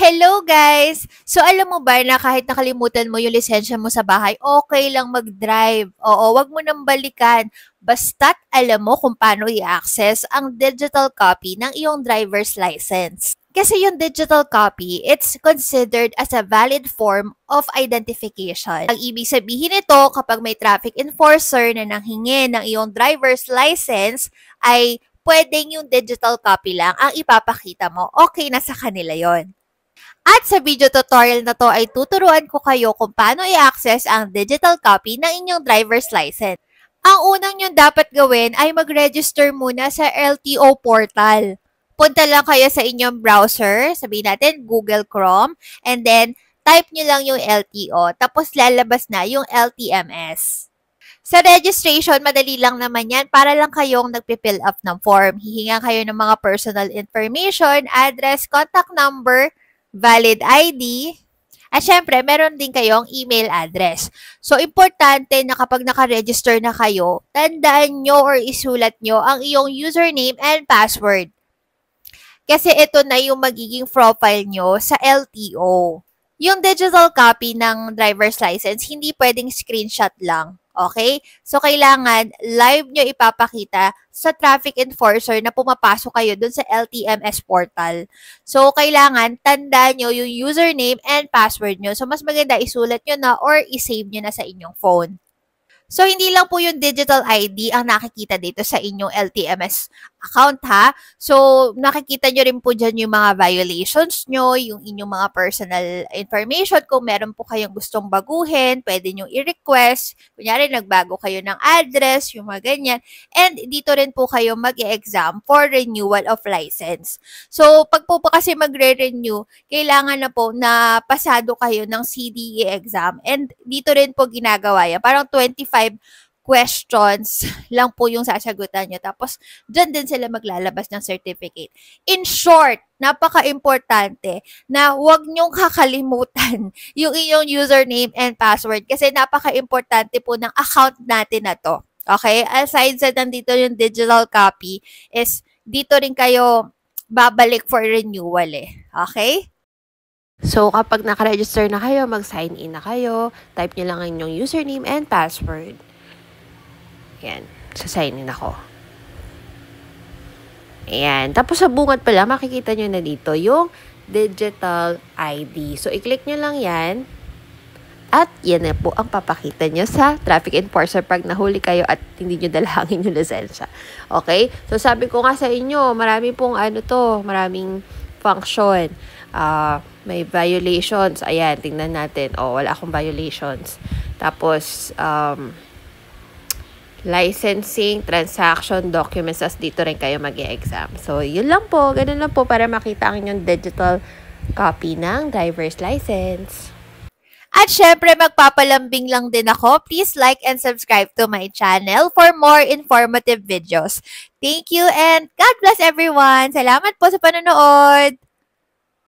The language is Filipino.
Hello guys! So alam mo ba na kahit nakalimutan mo yung lisensya mo sa bahay, okay lang mag-drive. Oo, wag mo nang balikan. Basta't alam mo kung paano i-access ang digital copy ng iyong driver's license. Kasi yung digital copy, it's considered as a valid form of identification. Ang ibig sabihin nito, kapag may traffic enforcer na nanghingi ng iyong driver's license, ay pwedeng yung digital copy lang ang ipapakita mo. Okay na sa kanila yon. At sa video tutorial na to ay tuturuan ko kayo kung paano i-access ang digital copy ng inyong driver's license. Ang unang nyo dapat gawin ay mag-register muna sa LTO portal. Punta lang kayo sa inyong browser, sabihin natin Google Chrome, and then type nyo lang yung LTO, tapos lalabas na yung LTMS. Sa registration, madali lang naman yan para lang kayong nagpifill up ng form. Hihingan kayo ng mga personal information, address, contact number, valid ID, at syempre, meron din kayong email address. So, importante na kapag naka-register na kayo, tandaan nyo or isulat nyo ang iyong username and password. Kasi ito na yung magiging profile nyo sa LTO. Yung digital copy ng driver's license, hindi pwedeng screenshot lang. Okay? So, kailangan live nyo ipapakita sa traffic enforcer na pumapasok kayo dun sa LTMS portal. So, kailangan tandaan nyo yung username and password nyo. So, mas maganda isulat nyo na or isave nyo na sa inyong phone. So, hindi lang po yung digital ID ang nakikita dito sa inyong LTMS account, ha? So, nakikita nyo rin po dyan yung mga violations nyo, yung inyong mga personal information. Kung meron po kayong gustong baguhin, pwede nyo i-request. Kunyari, nagbago kayo ng address, yung mga ganyan. And dito rin po kayo mag-exam for renewal of license. So, pag po kasi magre-renew, kailangan na po na pasado kayo ng CDE exam. And dito rin po ginagawa yan. Parang 25 questions lang po yung sasagutan nyo. Tapos, dyan din sila maglalabas ng certificate. In short, napaka-importante na huwag nyong kakalimutan yung inyong username and password kasi napaka-importante po ng account natin na to. Okay? Aside sa nandito yung digital copy, is dito rin kayo babalik for renewal eh. Okay? So, kapag nakaregister na kayo, mag-sign in na kayo, type nyo lang ang inyong username and password. Ayan, sa-sign in ako. Ayan, tapos sa bungad pala, makikita nyo na dito yung digital ID. So, i-click nyo lang yan. At yan na po ang papakita nyo sa traffic enforcer pag nahuli kayo at hindi nyo dala ang inyong lisensya. Okay? So, sabi ko nga sa inyo, marami pong maraming function. May violations. Ayan, tingnan natin. Wala akong violations. Tapos, licensing, transaction, documents. As dito rin kayo mag-e-exam. So, yun lang po. Ganun lang po para makita ang inyong digital copy ng driver's license. At syempre, magpapalambing lang din ako. Please like and subscribe to my channel for more informative videos. Thank you and God bless everyone. Salamat po sa panonood.